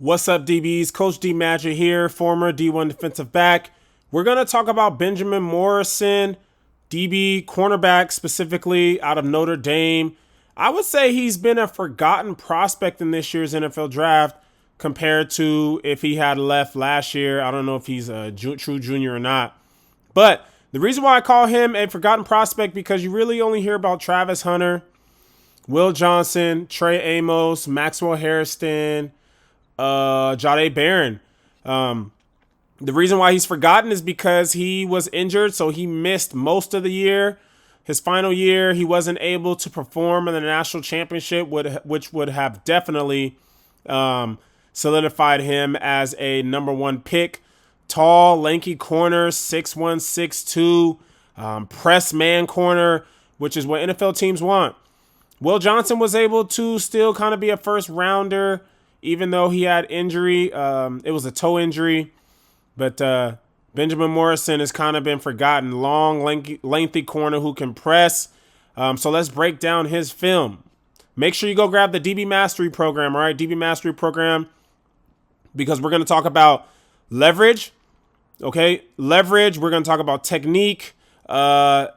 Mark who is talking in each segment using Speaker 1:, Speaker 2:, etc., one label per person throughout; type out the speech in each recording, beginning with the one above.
Speaker 1: What's up, DBs? Coach D Magic here, former D1 defensive back. We're going to talk about Benjamin Morrison, DB cornerback, specifically out of Notre Dame. I would say he's been a forgotten prospect in this year's NFL draft compared to if he had left last year. I don't know if he's a true junior or not. But the reason why I call him a forgotten prospect because you really only hear about Travis Hunter, Will Johnson, Trey Amos, Maxwell Harrison, Jahdae Barron. The reason why he's forgotten is because he was injured, so he missed most of the year. His final year, he wasn't able to perform in the national championship, which would have definitely solidified him as a number one pick. Tall, lanky corner, 6'1", 6'2", press man corner, which is what NFL teams want. Will Johnson was able to still kind of be a first rounder, even though he had injury. It was a toe injury. But Benjamin Morrison has kind of been forgotten. Long, lengthy corner who can press. So let's break down his film. Make sure you go grab the DB Mastery program, all right? DB Mastery program, because we're going to talk about leverage, okay? Leverage. We're going to talk about technique. We're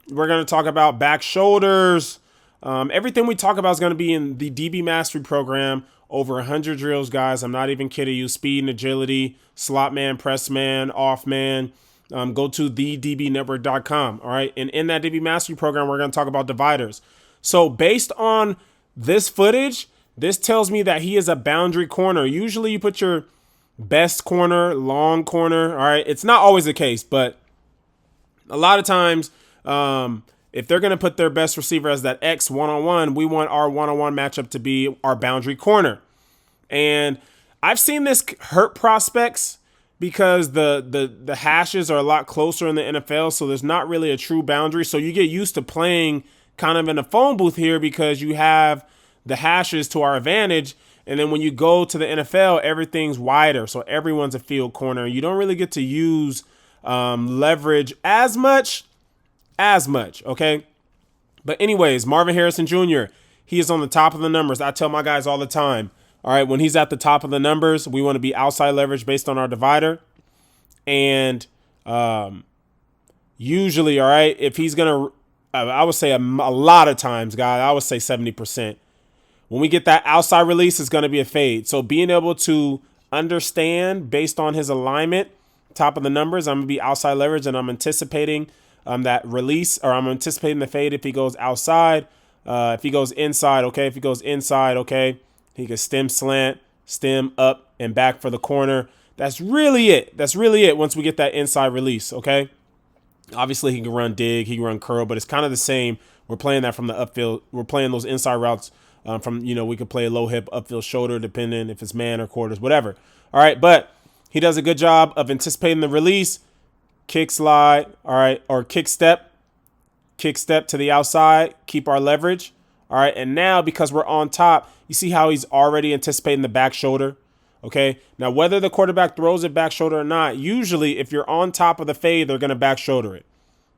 Speaker 1: going to talk about back shoulders. Everything we talk about is going to be in the DB Mastery program. Over 100 drills, guys. I'm not even kidding you. Speed and agility, slot man, press man, off man. Go to thedbnetwork.com. All right. And in that DB Mastery program, we're going to talk about dividers. So based on this footage, this tells me that he is a boundary corner. Usually you put your best corner, long corner. All right. It's not always the case, but a lot of times, if they're going to put their best receiver as that X one-on-one, we want our one-on-one matchup to be our boundary corner. And I've seen this hurt prospects because the hashes are a lot closer in the NFL, so there's not really a true boundary. So you get used to playing kind of in a phone booth here because you have the hashes to our advantage. And then when you go to the NFL, everything's wider, so everyone's a field corner. You don't really get to use leverage as much. Okay? But anyways, Marvin Harrison Jr., he is on the top of the numbers. I tell my guys all the time, all right, when he's at the top of the numbers, we want to be outside leverage based on our divider. And usually, all right, if he's going to, I would say a lot of times, guys, I would say 70%. When we get that outside release, it's going to be a fade. So being able to understand based on his alignment, top of the numbers, I'm going to be outside leverage, and I'm anticipating that release, or I'm anticipating the fade if he goes outside. If he goes inside, okay. If he goes inside, okay. He can stem slant, stem up and back for the corner. That's really it. That's really it once we get that inside release, okay. Obviously, he can run dig, he can run curl, but it's kind of the same. We're playing that from the upfield. We're playing those inside routes from, we could play a low hip, upfield shoulder, depending if it's man or quarters, whatever. All right, but he does a good job of anticipating the release. Kick slide, all right, or kick step to the outside, keep our leverage, all right. And now because we're on top, you see how he's already anticipating the back shoulder, okay. Now whether the quarterback throws it back shoulder or not, usually if you're on top of the fade, they're gonna back shoulder it,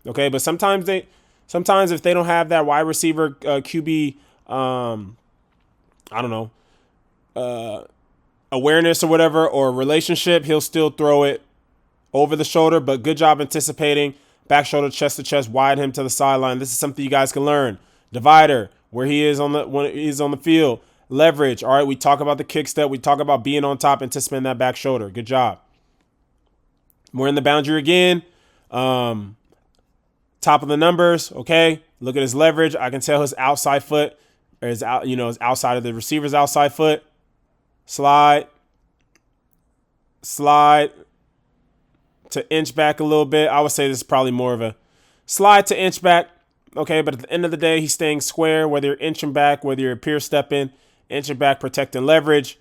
Speaker 1: okay. But sometimes if they don't have that wide receiver QB, awareness or whatever, or relationship, he'll still throw it over the shoulder, but good job anticipating. Back shoulder, chest to chest, wide him to the sideline. This is something you guys can learn. Divider, where he is when he's on the field. Leverage, all right, we talk about the kick step. We talk about being on top, anticipating that back shoulder. Good job. We're in the boundary again. Top of the numbers, okay. Look at his leverage. I can tell his outside foot, or his outside of the receiver's outside foot. Slide. To inch back a little bit. I would say this is probably more of a slide to inch back. Okay, but at the end of the day, he's staying square, whether you're inching back, whether you're peer stepping, inching back, protecting leverage.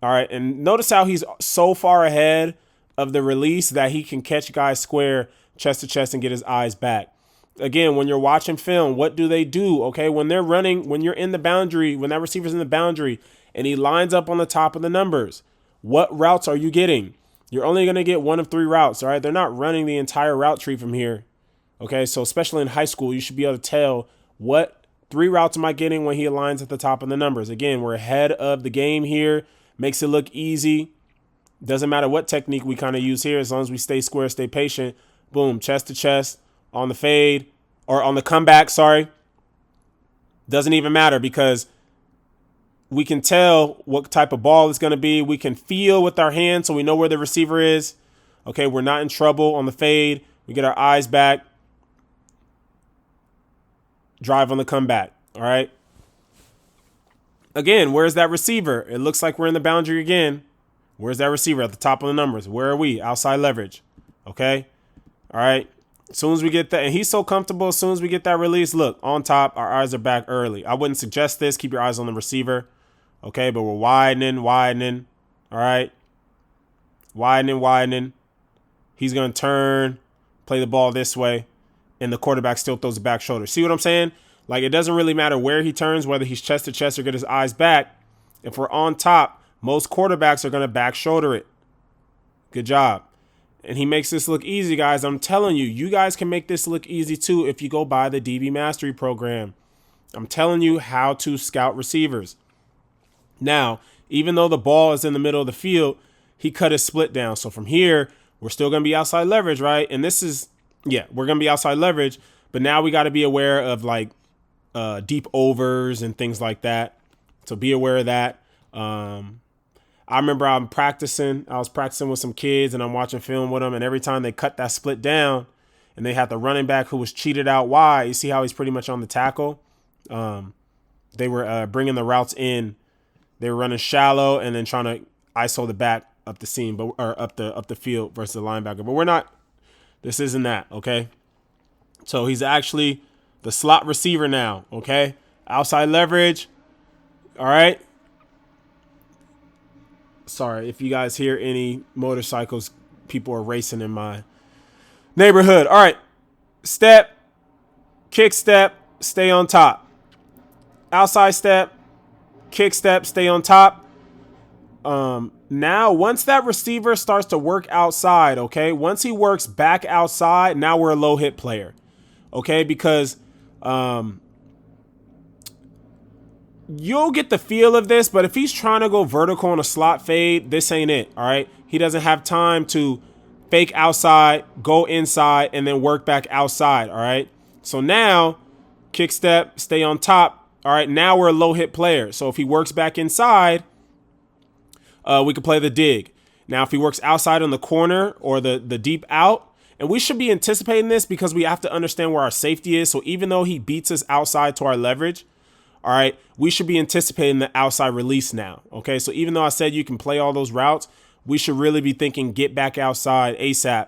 Speaker 1: All right, and notice how he's so far ahead of the release that he can catch guys square, chest to chest, and get his eyes back. Again, when you're watching film, what do they do? Okay, when they're running, when you're in the boundary, when that receiver's in the boundary and he lines up on the top of the numbers, what routes are you getting? You're only going to get one of three routes, all right? They're not running the entire route tree from here, okay? So especially in high school, you should be able to tell what three routes am I getting when he aligns at the top of the numbers. Again, we're ahead of the game here. Makes it look easy. Doesn't matter what technique we kind of use here, as long as we stay square, stay patient. Boom, chest to chest on the fade or on the comeback. Sorry. Doesn't even matter because we can tell what type of ball it's going to be. We can feel with our hands so we know where the receiver is. Okay, we're not in trouble on the fade. We get our eyes back. Drive on the comeback. All right. Again, where's that receiver? It looks like we're in the boundary again. Where's that receiver at the top of the numbers? Where are we? Outside leverage. Okay. All right. As soon as we get that, and he's so comfortable, as soon as we get that release, look, on top, our eyes are back early. I wouldn't suggest this. Keep your eyes on the receiver. Okay, but we're widening. All right. Widening. He's going to turn, play the ball this way, and the quarterback still throws the back shoulder. See what I'm saying? Like, it doesn't really matter where he turns, whether he's chest to chest or get his eyes back. If we're on top, most quarterbacks are going to back shoulder it. Good job. And he makes this look easy, guys. I'm telling you, you guys can make this look easy too if you go buy the DB Mastery program. I'm telling you how to scout receivers. Now, even though the ball is in the middle of the field, he cut his split down. So from here, we're still going to be outside leverage, right? And this is, yeah, we're going to be outside leverage. But now we got to be aware of like deep overs and things like that. So be aware of that. I remember I was practicing with some kids and I'm watching film with them. And every time they cut that split down and they had the running back who was cheated out wide, you see how he's pretty much on the tackle. They were bringing the routes in. They were running shallow and then trying to ISO the back up the seam, or up the field versus the linebacker. But we're not. This isn't that, okay? So he's actually the slot receiver now, okay? Outside leverage. All right. Sorry if you guys hear any motorcycles. People are racing in my neighborhood. All right. Step, kick step, stay on top. Outside step, kick step, stay on top. Now, once that receiver starts to work outside, okay, once he works back outside, now we're a low hit player, okay, because you'll get the feel of this, but if he's trying to go vertical on a slot fade, this ain't it, all right? He doesn't have time to fake outside, go inside, and then work back outside, all right? So now, kick step, stay on top, all right? Now we're a low hit player. So if he works back inside, we could play the dig. Now, if he works outside on the corner or the deep out, and we should be anticipating this because we have to understand where our safety is. So even though he beats us outside to our leverage, all right, we should be anticipating the outside release now. Okay, so even though I said you can play all those routes, we should really be thinking get back outside ASAP,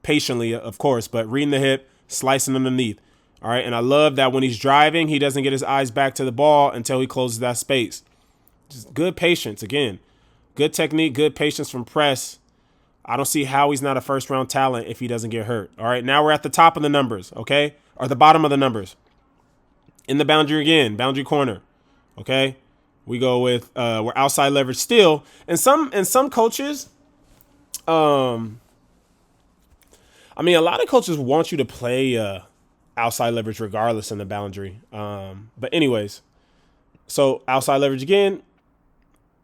Speaker 1: patiently, of course, but reading the hip, slicing underneath. All right, and I love that when he's driving, he doesn't get his eyes back to the ball until he closes that space. Just good patience again. Good technique, good patience from Press. I don't see how he's not a first-round talent if he doesn't get hurt. All right, now we're at the top of the numbers, okay? Or the bottom of the numbers. In the boundary again, boundary corner, okay? We go with, we're outside leverage still. And some coaches, I mean, a lot of coaches want you to play outside leverage regardless in the boundary. But anyways, so outside leverage again.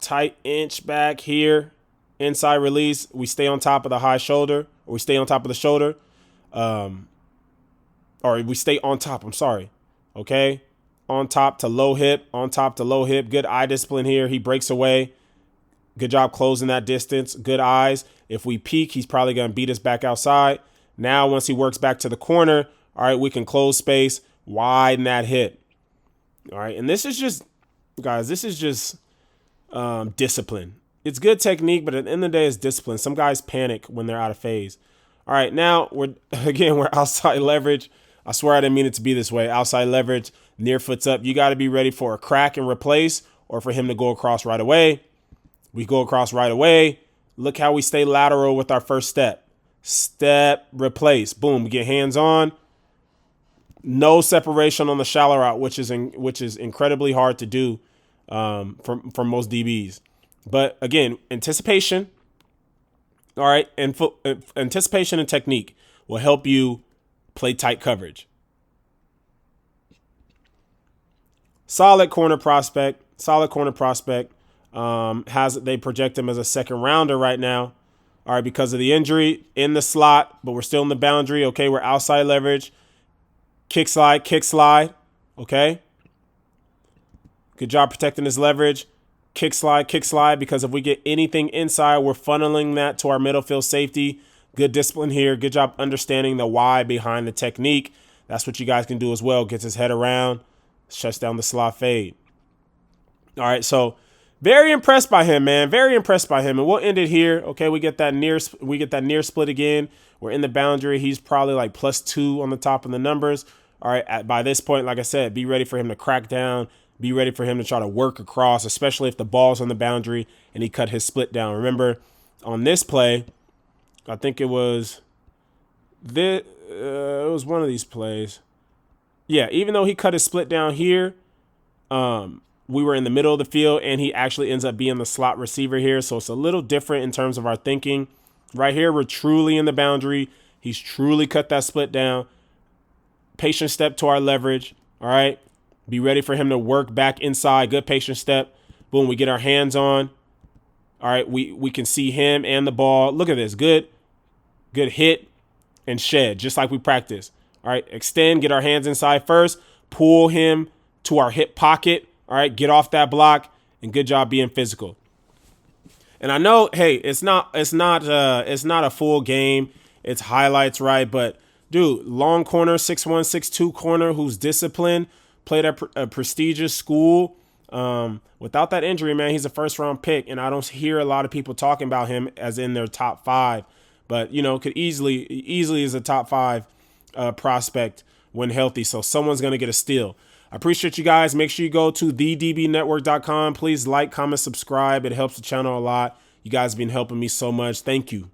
Speaker 1: Tight inch back here, inside release. We stay on top of the high shoulder, or we stay on top of the shoulder, or we stay on top. I'm sorry. Okay, on top to low hip, on top to low hip. Good eye discipline here. He breaks away. Good job closing that distance. Good eyes. If we peek, he's probably gonna beat us back outside. Now, once he works back to the corner, all right, we can close space, widen that hip. All right, and this is just, guys, this is just discipline. It's good technique, but at the end of the day, it's discipline. Some guys panic when they're out of phase. All right, now we're outside leverage. I swear I didn't mean it to be this way. Outside leverage, near foot's up. You got to be ready for a crack and replace, or for him to go across right away. We go across right away. Look how we stay lateral with our first step. Step, replace. Boom, we get hands on. No separation on the shallow route, which is incredibly hard to do for most DBs. But again, anticipation, all right, and anticipation and technique will help you play tight coverage. Solid corner prospect. They project him as a second rounder right now. All right, because of the injury in the slot, but we're still in the boundary. Okay, we're outside leverage. Kick slide. Okay. Good job protecting his leverage. Kick slide, because if we get anything inside, we're funneling that to our middle field safety. Good discipline here. Good job understanding the why behind the technique. That's what you guys can do as well. Gets his head around, shuts down the slot fade. All right, so very impressed by him, man. Very impressed by him. And we'll end it here. Okay, we get that near split again. We're in the boundary. He's probably like +2 on the top of the numbers. All right, by this point, like I said, be ready for him to crack down. Be ready for him to try to work across, especially if the ball's on the boundary and he cut his split down. Remember, on this play, I think it was it was one of these plays. Yeah, even though he cut his split down here, we were in the middle of the field, and he actually ends up being the slot receiver here. So it's a little different in terms of our thinking. Right here, we're truly in the boundary. He's truly cut that split down. Patient step to our leverage. All right. Be ready for him to work back inside. Good patient step. Boom, we get our hands on. All right, we can see him and the ball. Look at this. Good hit and shed, just like we practiced. All right, extend, get our hands inside first. Pull him to our hip pocket. All right, get off that block, and good job being physical. And I know, hey, it's not a full game. It's highlights, right? But dude, long corner, 6'1", 6'2" corner who's disciplined. Played at a prestigious school. Without that injury, man, he's a first-round pick, and I don't hear a lot of people talking about him as in their top 5. But, could easily is a top 5 prospect when healthy. So someone's going to get a steal. I appreciate you guys. Make sure you go to thedbnetwork.com. Please like, comment, subscribe. It helps the channel a lot. You guys have been helping me so much. Thank you.